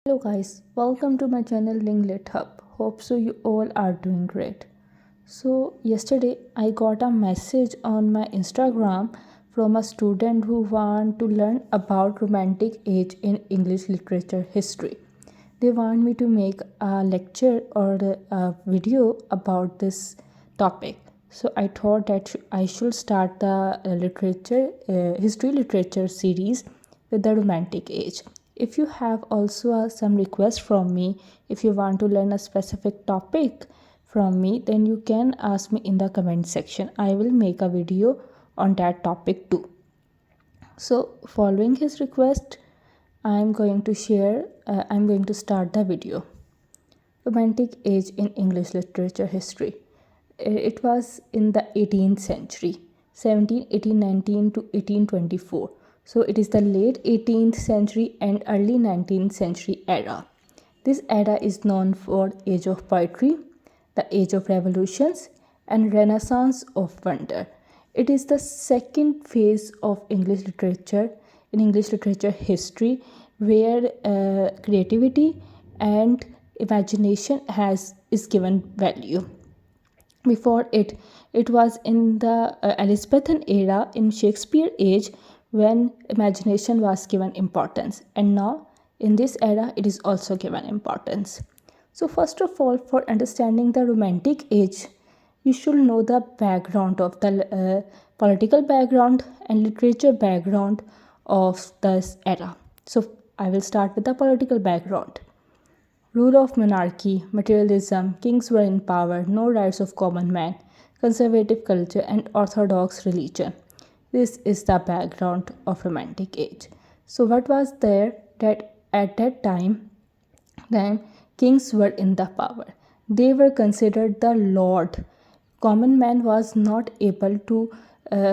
Hello guys, welcome to my channel Linglet Hub. Hope so you all are doing great. So yesterday I got a message on my Instagram from a student who want to learn about romantic age in English literature history. They want me to make a lecture or a video about this topic. So I thought that I should start the history literature series with the romantic age. If you have also some requests from me, if you want to learn a specific topic from me, then you can ask me in the comment section. I will make a video on that topic too. So following his request, I'm going to start the video. Romantic age in English literature history. It was in the 18th century, 1819 to 1824. So it is the late 18th century and early 19th century era. This era is known for age of poetry, the age of revolutions, and renaissance of wonder. It is the second phase of English literature in English literature history where creativity and imagination is given value. Before it was in the Elizabethan era in Shakespeare age when imagination was given importance, and now in this era it is also given importance. So first of all, for understanding the romantic age, you should know the background of the political background and literature background of this era. So I will start with the political background. Rule of monarchy, materialism, kings were in power, no rights of common man, conservative culture, and orthodox religion. This is the background of Romantic Age. So, what was there that at that time, then kings were in the power? They were considered the lord. Common man was not able to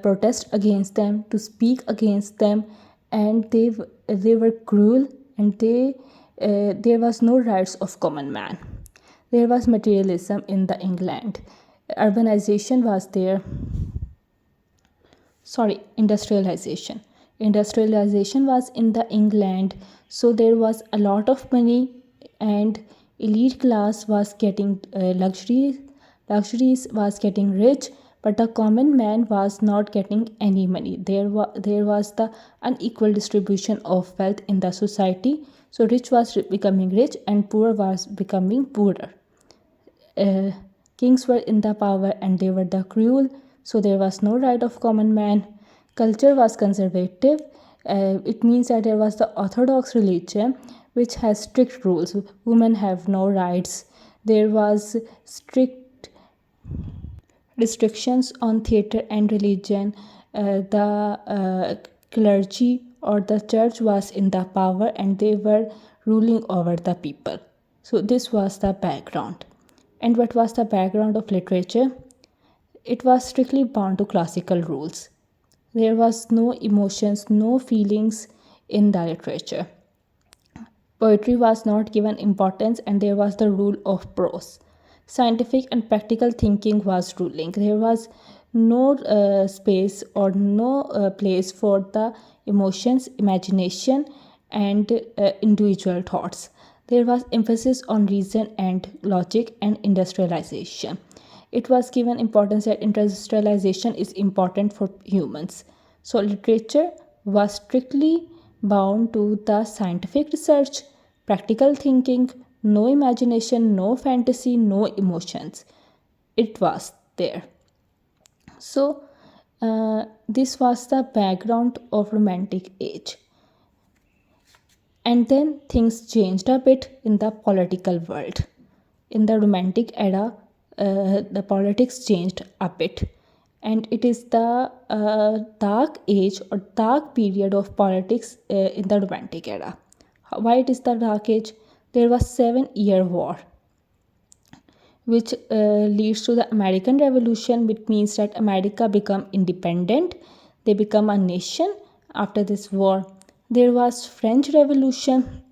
protest against them, to speak against them, and they were cruel, and there was no rights of common man. There was materialism in the England. Urbanization was there. Sorry, industrialization was in the England, so there was a lot of money, and elite class was getting luxuries was getting rich, but the common man was not getting any money. There was the unequal distribution of wealth in the society, so rich was becoming rich and poor was becoming poorer. uh, Kings were in the power and they were the cruel, so there was no right of common man. Culture was conservative. It means that there was the orthodox religion which has strict rules. Women have no rights. There was strict restrictions on theater and religion. The clergy or the church was in the power and they were ruling over the people. So, this was the background. And what was the background of literature? It was strictly bound to classical rules. There was no emotions, no feelings in the literature. Poetry was not given importance and there was the rule of prose. Scientific and practical thinking was ruling. There was no space or no place for the emotions, imagination, and individual thoughts. There was emphasis on reason and logic and industrialization. It was given importance that industrialization is important for humans. So, literature was strictly bound to the scientific research, practical thinking, no imagination, no fantasy, no emotions. It was there. So, this was the background of Romantic Age. And then things changed a bit in the political world. In the Romantic era, the politics changed a bit, and it is the dark age or dark period of politics in the Romantic era. Why it is the dark age? There was 7-year war which leads to the American Revolution, which means that America become independent. They become a nation after this war. There was French Revolution.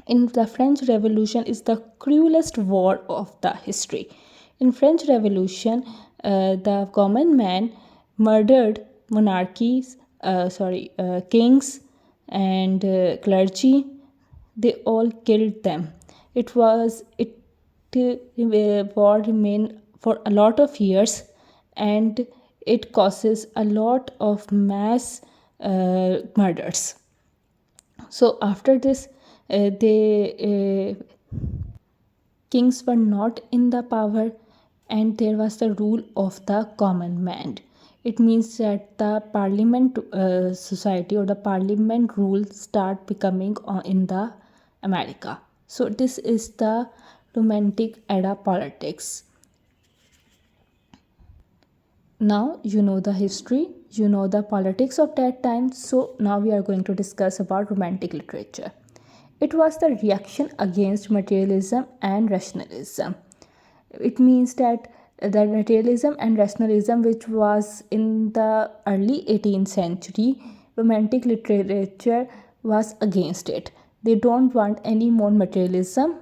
In the French Revolution is the cruelest war of the history. In French Revolution, the common man murdered kings and clergy. they all killed them. It war remained for a lot of years, and it causes a lot of mass murders. So after this, the kings were not in the power, and there was the rule of the common man. It means that the parliament society or the parliament rule start becoming in the America. So this is the romantic era politics. Now you know the history, you know the politics of that time. So now we are going to discuss about romantic literature. It was the reaction against materialism and rationalism. It means that the materialism and rationalism, which was in the early 18th century, romantic literature was against it. They don't want any more materialism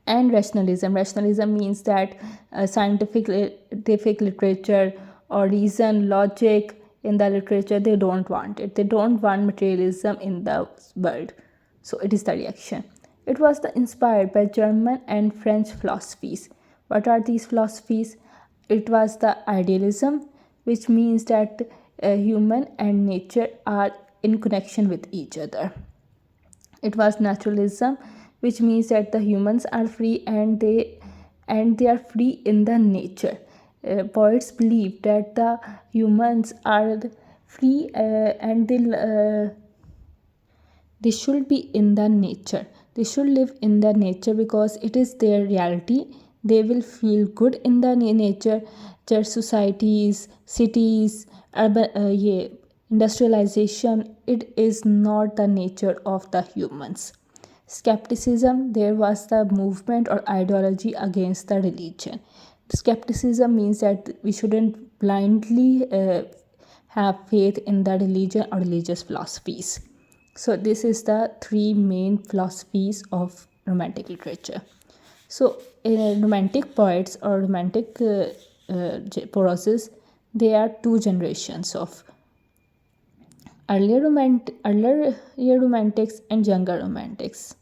and rationalism. Rationalism means that scientific literature or reason, logic in the literature, they don't want it. They don't want materialism in the world. So it is the reaction. It was inspired by German and French philosophies. What are these philosophies? It was the idealism, which means that human and nature are in connection with each other. It was naturalism, which means that the humans are free and they are free in the nature. Poets believe that the humans are free and they should be in the nature. They should live in the nature because it is their reality. They will feel good in the nature. Their societies, cities, urban, industrialization, it is not the nature of the humans. Skepticism, there was the movement or ideology against the religion. Skepticism means that we shouldn't blindly have faith in the religion or religious philosophies. So this is the three main philosophies of romantic literature. So in romantic poets or romantic proses, there are two generations of earlier romantics and younger romantics.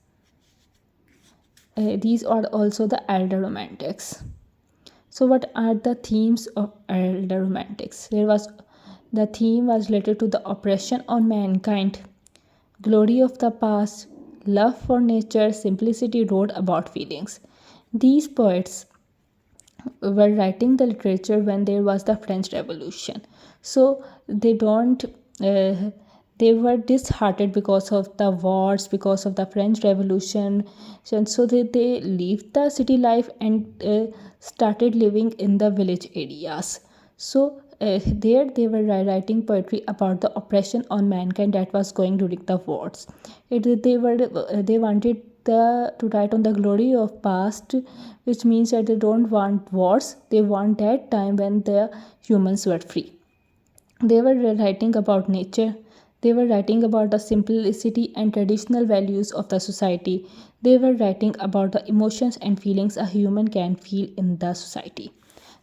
These are also the elder romantics. So what are the themes of elder romantics? The theme was related to the oppression on mankind, glory of the past, love for nature, simplicity, wrote about feelings. These poets were writing the literature when there was the French Revolution. So they don't they were disheartened because of the wars, because of the French Revolution. So they left the city life and started living in the village areas. So there they were writing poetry about the oppression on mankind that was going during the wars. They wanted to write on the glory of past, which means that they don't want wars. They want that time when the humans were free. They were writing about nature. They were writing about the simplicity and traditional values of the society. They were writing about the emotions and feelings a human can feel in the society.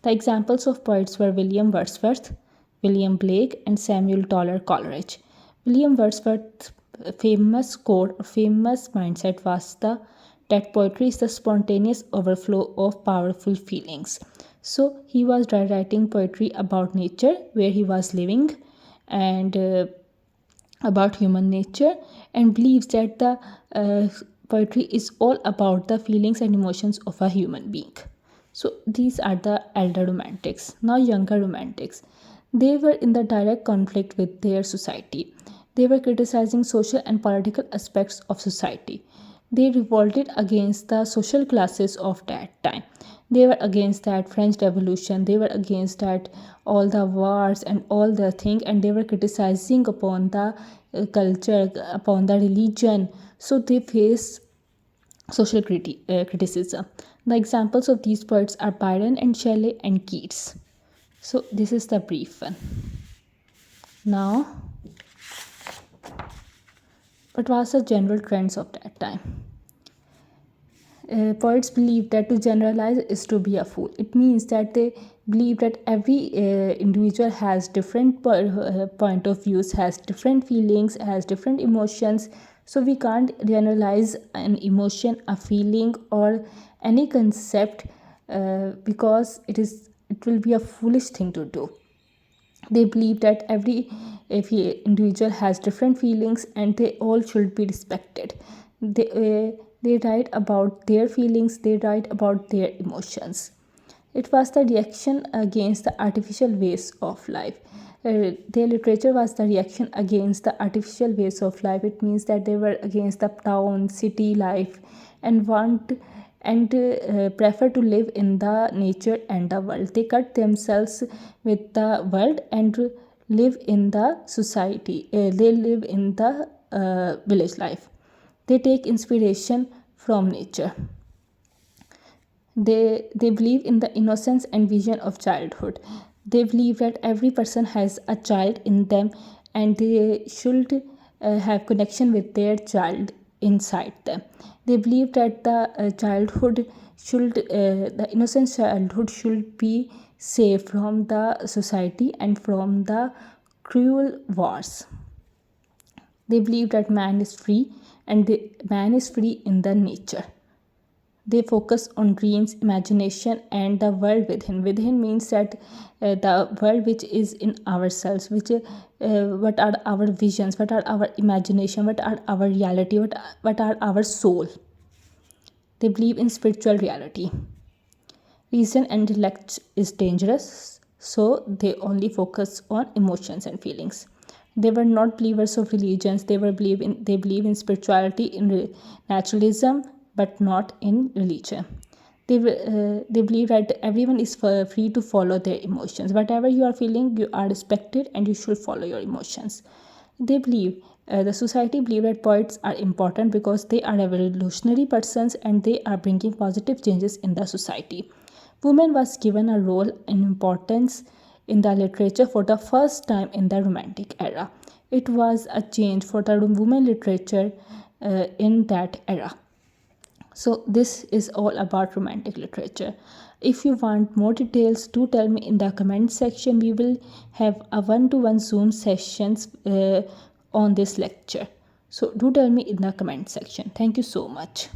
The examples of poets were William Wordsworth, William Blake, and Samuel Taylor Coleridge. William Wordsworth's famous quote or famous mindset was that poetry is the spontaneous overflow of powerful feelings. So he was writing poetry about nature, where he was living, and about human nature, and believes that the poetry is all about the feelings and emotions of a human being. So these are the elder romantics. Now younger romantics, they were in the direct conflict with their society. They were criticizing social and political aspects of society. They revolted against the social classes of that time. They were against that French Revolution. They were against that all the wars and all the thing, and they were criticizing upon the culture, upon the religion. So they face social criticism. The examples of these poets are Byron and Shelley and Keats. So this is the brief one. Now, what was the general trends of that time? Poets believe that to generalize is to be a fool. It means that they believe that every individual has different point of views, has different feelings, has different emotions. So we can't analyze an emotion, a feeling, or any concept because it will be a foolish thing to do. They believe that every individual has different feelings and they all should be respected. They write about their feelings, they write about their emotions. It was the reaction against the artificial ways of life. Their literature was the reaction against the artificial ways of life. It means that they were against the town, city life, and prefer to live in the nature and the world. They cut themselves with the world and live in the society. They live in the village life. They take inspiration from nature. They believe in the innocence and vision of childhood. They believe that every person has a child in them and they should have connection with their child inside them. They believe that the innocent childhood should be safe from the society and from the cruel wars. They believe that man is free and man is free in the nature. They focus on dreams, imagination, and the world within. Within means that the world which is in ourselves, which what are our visions, what are our imagination, what are our reality, what are our soul. They believe in spiritual reality. Reason and intellect is dangerous, so they only focus on emotions and feelings. They were not believers of religions. They believe in spirituality, in naturalism, but not in religion. They believe that everyone is free to follow their emotions. Whatever you are feeling, you are respected, and you should follow your emotions. They believe the society believe that poets are important because they are revolutionary persons and they are bringing positive changes in the society. Women was given a role and importance in the literature for the first time in the Romantic era. It was a change for the women literature in that era. So this is all about Romantic literature. If you want more details, do tell me in the comment section. We will have a one-to-one Zoom sessions on this lecture. So do tell me in the comment section. Thank you so much.